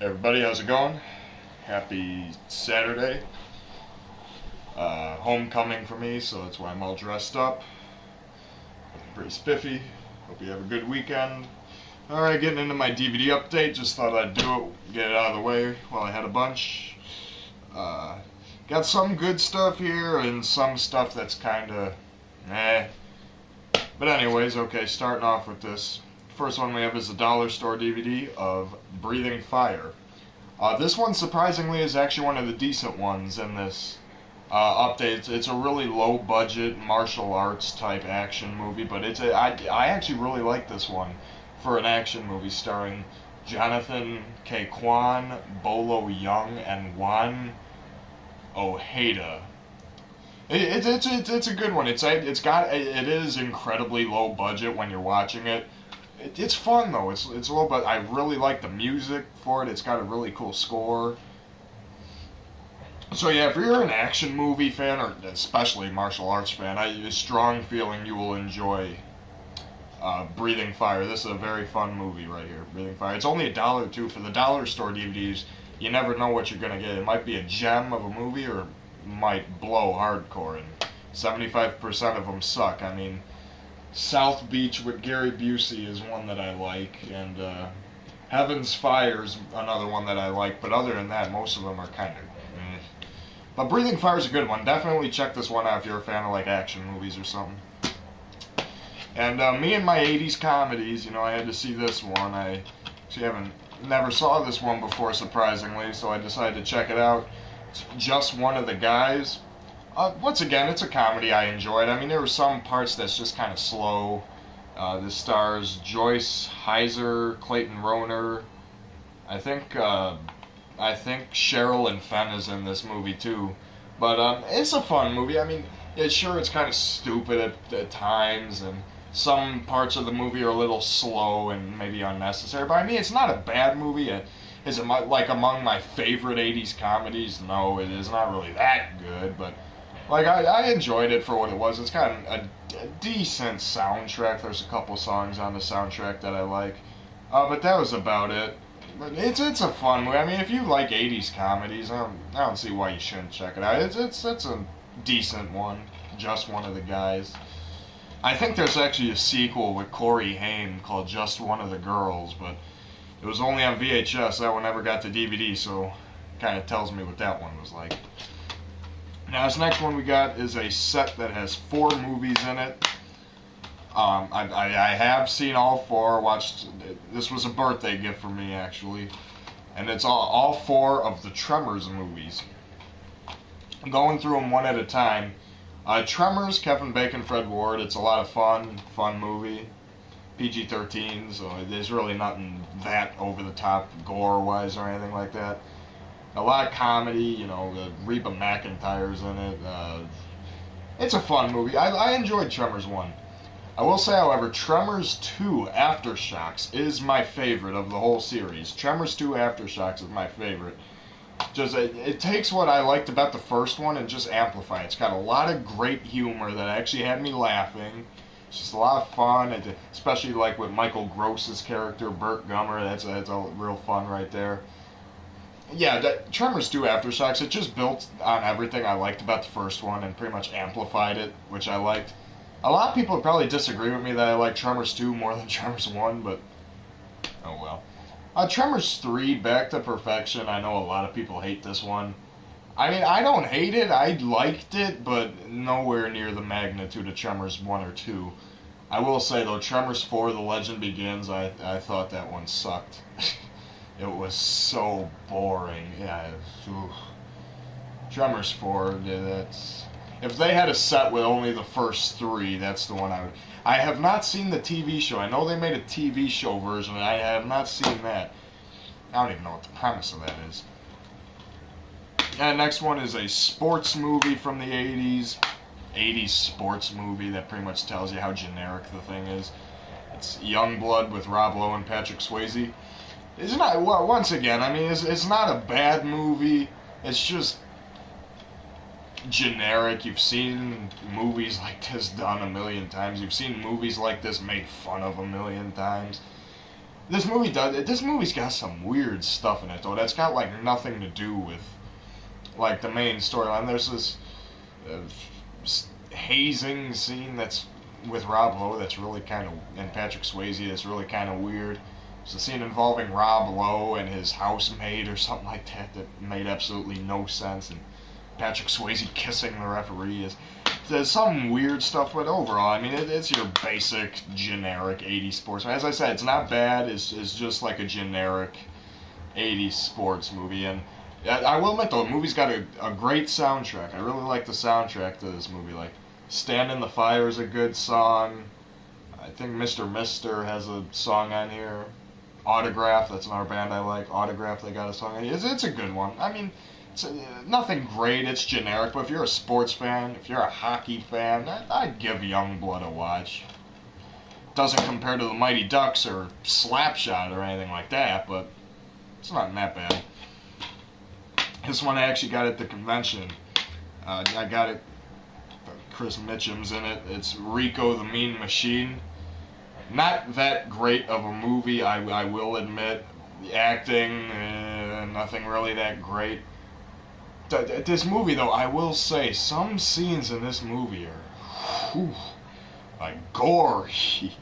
Everybody, how's it going? Happy Saturday. Homecoming for me, so that's why I'm all dressed up. Looking pretty spiffy. Hope you have a good weekend. Alright, getting into my DVD update. Just thought I'd do it, get it out of the way while I had a bunch. Got some good stuff here and some stuff that's kinda eh. But anyways, okay, starting off with this. First one we have is a dollar store DVD of Breathing Fire. This one, surprisingly, is actually one of the decent ones in this update. It's a really low-budget martial arts type action movie, but I actually really like this one for an action movie starring Jonathan K. Kwan, Bolo Young, and Juan Ojeda. It's a good one. It is incredibly low budget when you're watching it. It's fun though. It's a little bit. I really like the music for it. It's got a really cool score. So yeah, if you're an action movie fan or especially martial arts fan, I have a strong feeling you will enjoy Breathing Fire. This is a very fun movie right here. Breathing Fire. It's only $1 too. For the dollar store DVDs, you never know what you're gonna get. It might be a gem of a movie or might blow hardcore, and 75% of them suck. I mean, South Beach with Gary Busey is one that I like, and Heaven's Fire is another one that I like, but other than that, most of them are kind of eh. But Breathing Fire is a good one. Definitely check this one out if you're a fan of like action movies or something. And me and my 80s comedies, you know, I had to see this one. I actually never saw this one before, surprisingly, so I decided to check it out. It's Just One of the Guys. Once again, it's a comedy I enjoyed. I mean, there were some parts that's just kind of slow. This stars Joyce Heiser, Clayton Rohner. I think Cheryl and Fenn is in this movie too. But it's a fun movie. I mean, it's kind of stupid at times, and some parts of the movie are a little slow and maybe unnecessary. But I mean, it's not a bad movie. Is it like among my favorite 80s comedies? No, it is not really that good, but like, I enjoyed it for what it was. It's got a decent soundtrack. There's a couple songs on the soundtrack that I like. But that was about it. But it's a fun movie. I mean, if you like 80s comedies, I don't see why you shouldn't check it out. It's a decent one. Just One of the Guys. I think there's actually a sequel with Corey Haim called Just One of the Girls, but it was only on VHS. That one never got to DVD, so kind of tells me what that one was like. Now, this next one we got is a set that has 4 movies in it. I have seen all 4. This was a birthday gift for me, actually. And it's all 4 of the Tremors movies. I'm going through them one at a time. Tremors, Kevin Bacon, Fred Ward. It's a lot of fun movie. PG-13, so there's really nothing that over-the-top gore-wise or anything like that. A lot of comedy, you know, Reba McEntire's in it. It's a fun movie. I enjoyed Tremors 1. I will say, however, Tremors 2 Aftershocks is my favorite of the whole series. Tremors 2 Aftershocks is my favorite. Just it takes what I liked about the first one and just amplifies it. It's got a lot of great humor that actually had me laughing. It's just a lot of fun, especially like with Michael Gross's character, Burt Gummer. That's a real fun right there. Yeah, Tremors 2 Aftershocks, it just built on everything I liked about the first one and pretty much amplified it, which I liked. A lot of people would probably disagree with me that I like Tremors 2 more than Tremors 1, but oh well. Tremors 3, Back to Perfection, I know a lot of people hate this one. I mean, I don't hate it, I liked it, but nowhere near the magnitude of Tremors 1 or 2. I will say, though, Tremors 4, The Legend Begins, I thought that one sucked. It was so boring. Yeah. Oof. Tremors 4, that's... If they had a set with only the first 3, that's the one I would... I have not seen the TV show. I know they made a TV show version, and I have not seen that. I don't even know what the premise of that is. And next one is a sports movie from the 80s. 80s sports movie that pretty much tells you how generic the thing is. It's Youngblood with Rob Lowe and Patrick Swayze. It's not, well, once again, I mean, it's not a bad movie. It's just generic. You've seen movies like this done a million times. You've seen movies like this made fun of a million times. This movie's got some weird stuff in it though. That's got like nothing to do with like the main storyline. There's this uh, hazing scene that's with Rob Lowe that's really kind of, and Patrick Swayze, that's really kind of weird. There's a scene involving Rob Lowe and his housemaid or something like that that made absolutely no sense, and Patrick Swayze kissing the referee is. There's some weird stuff, but overall, I mean, it's your basic, generic 80s sports. As I said, it's not bad. It's just like a generic 80s sports movie. And I will admit, though, the movie's got a great soundtrack. I really like the soundtrack to this movie. Like, Stand in the Fire is a good song. I think Mr. Mister has a song on here. Autograph, that's another band I like. Autograph, they got a song on here. It's a good one. I mean, it's nothing great, it's generic, but if you're a sports fan, if you're a hockey fan, I'd give Youngblood a watch. Doesn't compare to the Mighty Ducks or Slapshot or anything like that, but it's not that bad. This one I actually got at the convention. I got it, Chris Mitchum's in it. It's Ricco the Mean Machine. Not that great of a movie, I will admit. The acting, nothing really that great. This movie, though, I will say, some scenes in this movie are, whew, like, gory.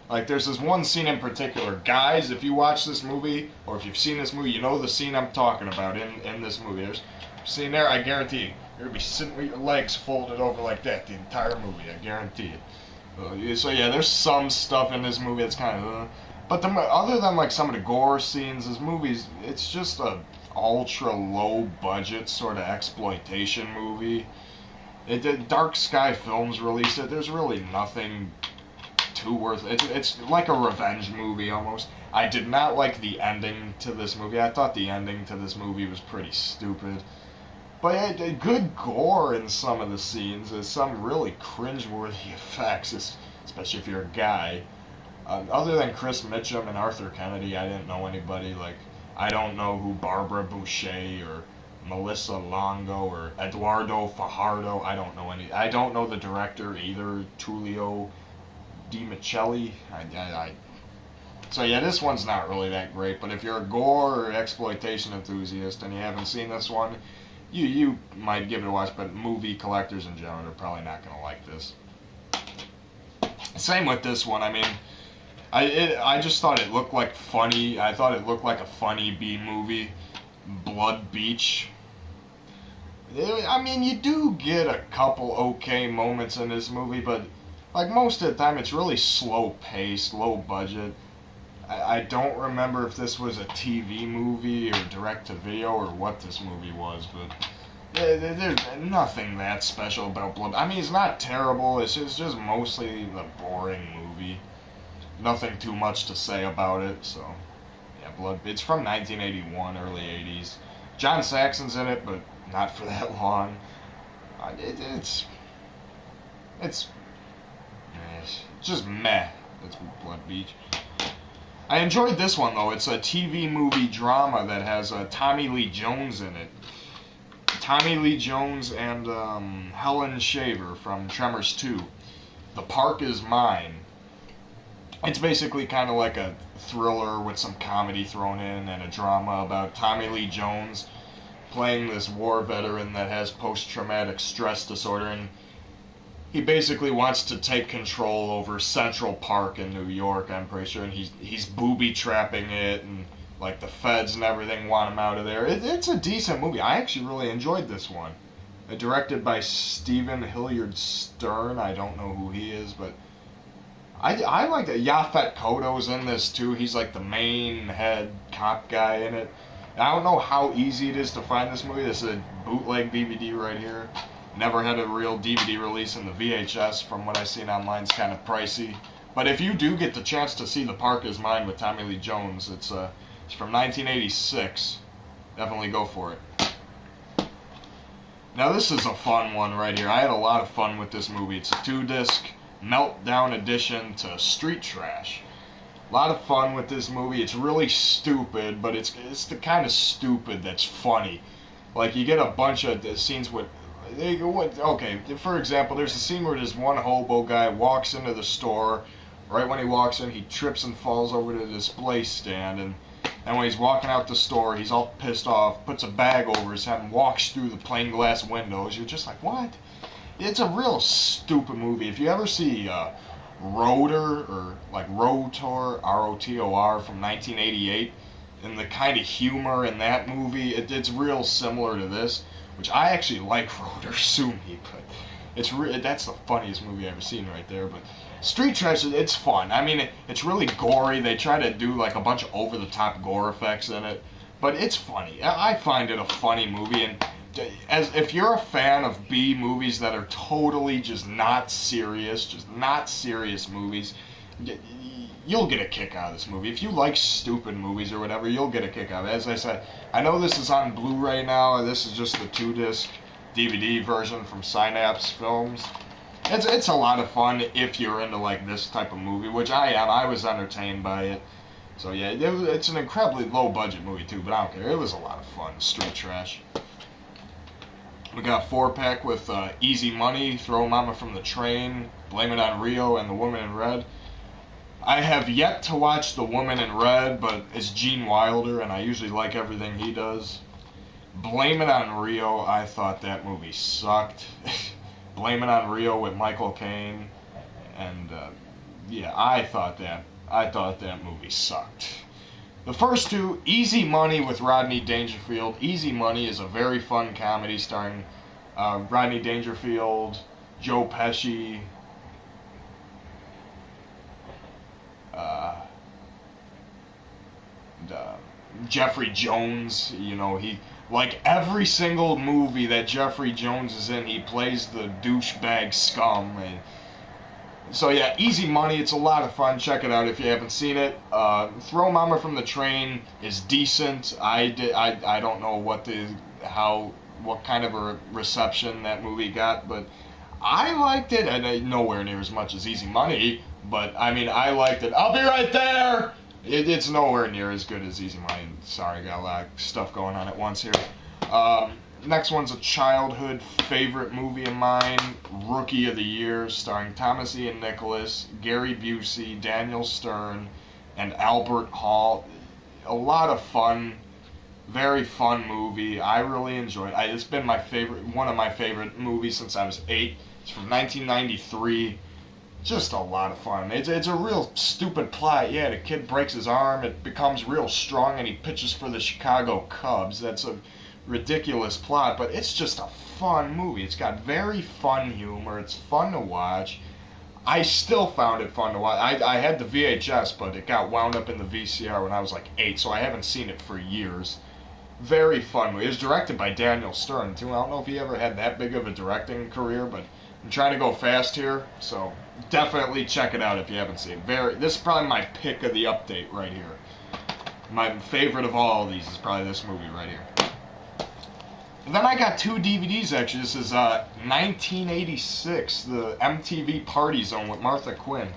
Like, there's this one scene in particular. Guys, if you watch this movie, or if you've seen this movie, you know the scene I'm talking about in this movie. There's a scene there, I guarantee you, you're going to be sitting with your legs folded over like that the entire movie, I guarantee it. So, yeah, there's some stuff in this movie that's kind of, but other than, like, some of the gore scenes, this movie's, it's just a ultra low budget sort of exploitation movie. Dark Sky Films released it. There's really nothing too worth it. It's like a revenge movie almost. I did not like the ending to this movie. I thought the ending to this movie was pretty stupid. But good gore in some of the scenes. There's some really cringeworthy effects, especially if you're a guy. Other than Chris Mitchum and Arthur Kennedy, I didn't know anybody. Like, I don't know who Barbara Boucher or Melissa Longo or Eduardo Fajardo. I don't know any. I don't know the director either. Tullio Di Michele. So yeah, this one's not really that great. But if you're a gore or exploitation enthusiast and you haven't seen this one, you might give it a watch. But movie collectors in general are probably not gonna like this. Same with this one. I mean, I just thought it looked like funny. I thought it looked like a funny B movie. Blood Beach. I mean, you do get a couple okay moments in this movie, but like most of the time, it's really slow paced, low budget. I don't remember if this was a TV movie or direct to video or what this movie was, but there's nothing that special about Blood. I mean, it's not terrible. It's just mostly a boring movie. Nothing too much to say about it, so yeah, Blood. It's from 1981, early 80s. John Saxon's in it, but not for that long. It's just meh. That's Blood Beach. I enjoyed this one though. It's a TV movie drama that has Tommy Lee Jones in it. Tommy Lee Jones and Helen Shaver from Tremors 2. The Park Is Mine. It's basically kind of like a thriller with some comedy thrown in and a drama about Tommy Lee Jones playing this war veteran that has post-traumatic stress disorder, and he basically wants to take control over Central Park in New York, I'm pretty sure, and he's booby-trapping it, and like the feds and everything want him out of there. It's a decent movie. I actually really enjoyed this one. Directed by Stephen Hilliard Stern. I don't know who he is, but I like that. Yaphet Kotto's in this too. He's like the main head cop guy in it. I don't know how easy it is to find this movie. This is a bootleg DVD right here. Never had a real DVD release, in the VHS, from what I've seen online, is kind of pricey. But if you do get the chance to see The Park Is Mine with Tommy Lee Jones, it's from 1986. Definitely go for it. Now this is a fun one right here. I had a lot of fun with this movie. It's a 2-disc meltdown edition to Street Trash. A lot of fun with this movie. It's really stupid, but it's the kind of stupid that's funny. Like, you get a bunch of scenes with... Okay, for example, there's a scene where this one hobo guy walks into the store Right when he walks in, he trips and falls over the display stand, and when he's walking out the store, he's all pissed off, puts a bag over his head and walks through the plain glass windows. You're just like, what? It's a real stupid movie. If you ever see Rotor, or like Rotor, R-O-T-O-R, from 1988, and the kind of humor in that movie, it's real similar to this, which I actually like Rotor, sue me, but that's the funniest movie I've ever seen right there. But Street Trash, it's fun. I mean, it's really gory. They try to do like a bunch of over-the-top gore effects in it, but it's funny. I find it a funny movie, and if you're a fan of B movies that are totally just not serious movies, you'll get a kick out of this movie. If you like stupid movies or whatever, you'll get a kick out of it. As I said, I know this is on Blu-ray now. This is just the 2-disc DVD version from Synapse Films. It's a lot of fun if you're into like this type of movie, which I am. I was entertained by it. So yeah, it's an incredibly low-budget movie too, but I don't care. It was a lot of fun. Street Trash. We got a 4-pack with Easy Money, Throw Momma from the Train, Blame It on Rio, and The Woman in Red. I have yet to watch The Woman in Red, but it's Gene Wilder, and I usually like everything he does. Blame It on Rio, I thought that movie sucked. Blame It on Rio with Michael Caine, and yeah, I thought that movie sucked. The first two, Easy Money with Rodney Dangerfield. Easy Money is a very fun comedy starring Rodney Dangerfield, Joe Pesci, Jeffrey Jones. You know, like every single movie that Jeffrey Jones is in, he plays the douchebag scum. And so yeah, Easy Money, it's a lot of fun. Check it out if you haven't seen it. Throw Momma from the Train is decent. I don't know what kind of a reception that movie got, but I liked it, and nowhere near as much as Easy Money, but I mean, I liked it. I'll be right there! It's nowhere near as good as Easy Money. Sorry, got a lot of stuff going on at once here. Next one's a childhood favorite movie of mine, Rookie of the Year, starring Thomas Ian Nicholas, Gary Busey, Daniel Stern, and Albert Hall. A lot of fun, very fun movie. I really enjoyed it. It's been one of my favorite movies since I was 8. It's from 1993. Just a lot of fun. It's a real stupid plot. Yeah, the kid breaks his arm, it becomes real strong, and he pitches for the Chicago Cubs. That's a ridiculous plot, but it's just a fun movie. It's got very fun humor. It's fun to watch. I still found it fun to watch. I had the VHS, but it got wound up in the VCR when I was like 8, so I haven't seen it for years. Very fun movie. It was directed by Daniel Stern, too. I don't know if he ever had that big of a directing career, but I'm trying to go fast here, so definitely check it out if you haven't seen it. This is probably my pick of the update right here. My favorite of all of these is probably this movie right here. And then I got 2 DVDs, actually. This is 1986, the MTV Parties Zone with Martha Quinn.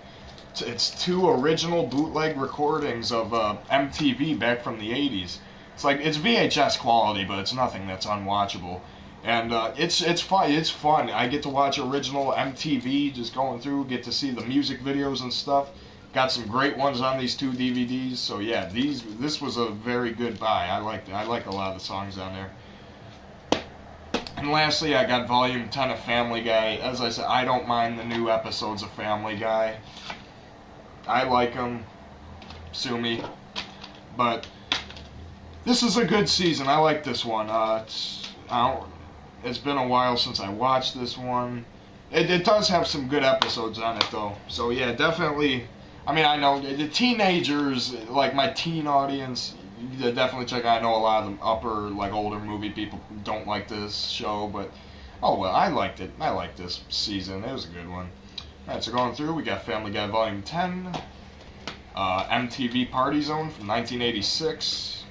It's 2 original bootleg recordings of MTV back from the 80s. It's VHS quality, but it's nothing that's unwatchable. And it's fun. It's fun. I get to watch original MTV, just going through, get to see the music videos and stuff. Got some great ones on these 2 DVDs. So yeah, this was a very good buy. I liked it. I like a lot of the songs on there. And lastly, I got Volume 10 of Family Guy. As I said, I don't mind the new episodes of Family Guy. I like them. Sue me. But this is a good season. I like this one. It's been a while since I watched this one. It does have some good episodes on it, though. So yeah, definitely. I mean, I know the teenagers, like my teen audience, definitely check. I know a lot of the older movie people don't like this show, but oh well, I liked it. I liked this season. It was a good one. Alright, so going through, we got Family Guy Volume 10, MTV Party Zone from 1986,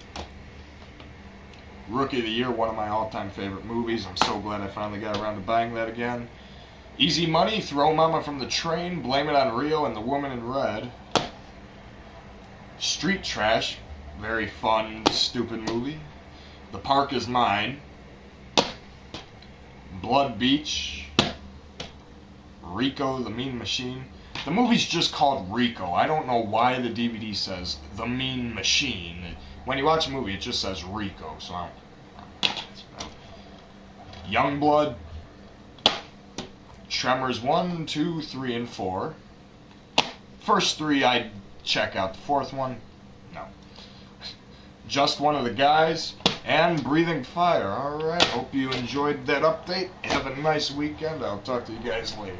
Rookie of the Year, one of my all-time favorite movies. I'm so glad I finally got around to buying that again. Easy Money, Throw Momma from the Train, Blame It on Rio, and The Woman in Red. Street Trash, very fun, stupid movie. The Park Is Mine. Blood Beach. Ricco, the Mean Machine. The movie's just called Ricco. I don't know why the DVD says The Mean Machine. When you watch a movie, it just says Ricco. So I don't. Youngblood. Tremors 1, 2, 3, and 4. First 3 I'd check out. The 4th one, no. Just One of the Guys and Breathing Fire. Alright, hope you enjoyed that update. Have a nice weekend. I'll talk to you guys later.